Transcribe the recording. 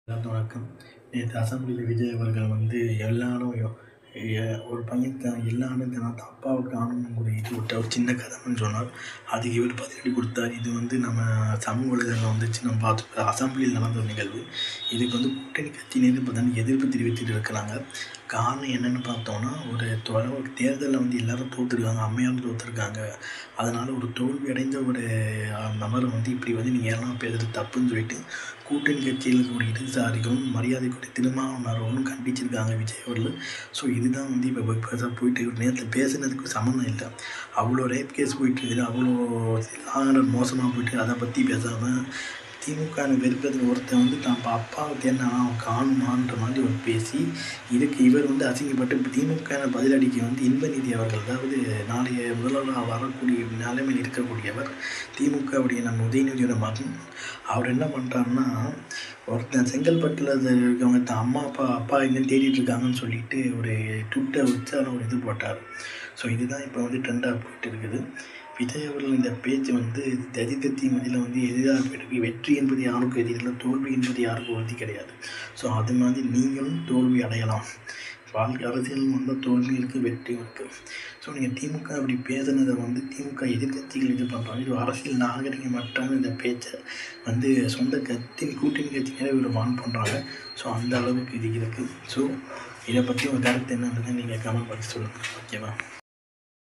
எல்லாருக்கும் வணக்கம். நேற்று அசெம்பிளியில் விஜய் அவர்கள் வந்து எல்லாரும் ஒரு பையன் எல்லாரும் தன் அப்பாவை காணணும் ஒரு இது விட்ட ஒரு சின்ன கதைன்னு சொன்னார். அதுக்கு இவர் பதிலடி கொடுத்தார். இது வந்து நம்ம சமூக வலைதளம் வந்துச்சு நம்ம பார்த்து அசெம்பிளியில் நடந்த ஒரு நிகழ்வு. இதுக்கு வந்து கூட்டணி கட்சியிலேருந்து பார்த்தோன்னா எதிர்ப்பு தெரிவித்துட்டு இருக்கிறாங்க. காரணம் என்னென்னு பார்த்தோன்னா, ஒரு தேர்தலில் வந்து எல்லோரும் தோற்றுருக்காங்க, அம்மையாரும் தோற்றுருக்காங்க. அதனால் ஒரு தோல்வி அடைந்த ஒரு நபரை வந்து இப்படி வந்து நீங்கள் ஏன்னா பேசுகிறது தப்புன்னு சொல்லிட்டு கூட்டணி கட்சியில் ஒரு இடதுசாரிகளும் மரியாதைக்குரிய திருமாவளவனும் கண்டிச்சிருக்காங்க விஜய் அவர்கள். ஸோ இதுதான் வந்து இப்போ பேச போயிட்டு நேரத்தில் பேசுனதுக்கு சம்மந்தம் இல்லை. அவ்வளோ ரேப் கேஸ் போயிட்டுருக்குது, அவ்வளோ ஆளுநர் மோசமாக போயிட்டு அதை பற்றி பேசாமல் திமுக வெறுக்கிறதுக்கு ஒருத்தன் வந்து தான் அப்பாவை தேடினா அவன் காணுமான்ற மாதிரி ஒரு பேசி இதுக்கு இவர் வந்து அசிங்கப்பட்டு திமுக பதிலடிக்கு வந்து இன்பநிதி அவர்கள், அதாவது நாளைய முதல்வராக வரக்கூடிய நிலைமையில் இருக்கக்கூடியவர் திமுகவுடைய நம்ம உதயநிதியோட மகன். அவர் என்ன பண்ணுறாருன்னா, ஒருத்தன் செங்கல்பட்டில் இருக்கவங்க தான் அப்பா எங்கேன்னு தேடிட்டு இருக்காங்கன்னு சொல்லிட்டு ஒரு ட்விட்டர் வச்சு அதில் ஒரு இது போட்டார். ஸோ இதுதான் இப்போ வந்து ட்ரெண்டாக போயிட்டு இருக்குது. விஜய் அவர்கள் இந்த பேச்சு வந்து தஜிதத்தி மதியில் வந்து எதிராக போயிட்டு வெற்றி என்பது யாருக்கும் எதிரில்லை, தோல்வி என்பது யாருக்கும் உறுதி கிடையாது. ஸோ அது மாதிரி நீங்களும் தோல்வி அடையலாம். அரசியல் வந்தால் தோல்வி இருக்குது, வெற்றியும் இருக்குது. ஸோ நீங்கள் திமுக அப்படி பேசுனதை வந்து திமுக எதிர்கட்சிகள் இது பண்ணுறாங்க. இது அரசியல் நாகரிகமற்ற இந்த பேச்சை வந்து சொந்த கூட்டணி கட்சிகளே இவர் வான் பண்ணுறாங்க. ஸோ அந்த அளவுக்கு இது இருக்குது. ஸோ இதை பற்றி உங்கள் கருத்து என்னன்றது நீங்கள் கமெண்ட் பண்ணி சொல்லுங்கள். ஓகேவா?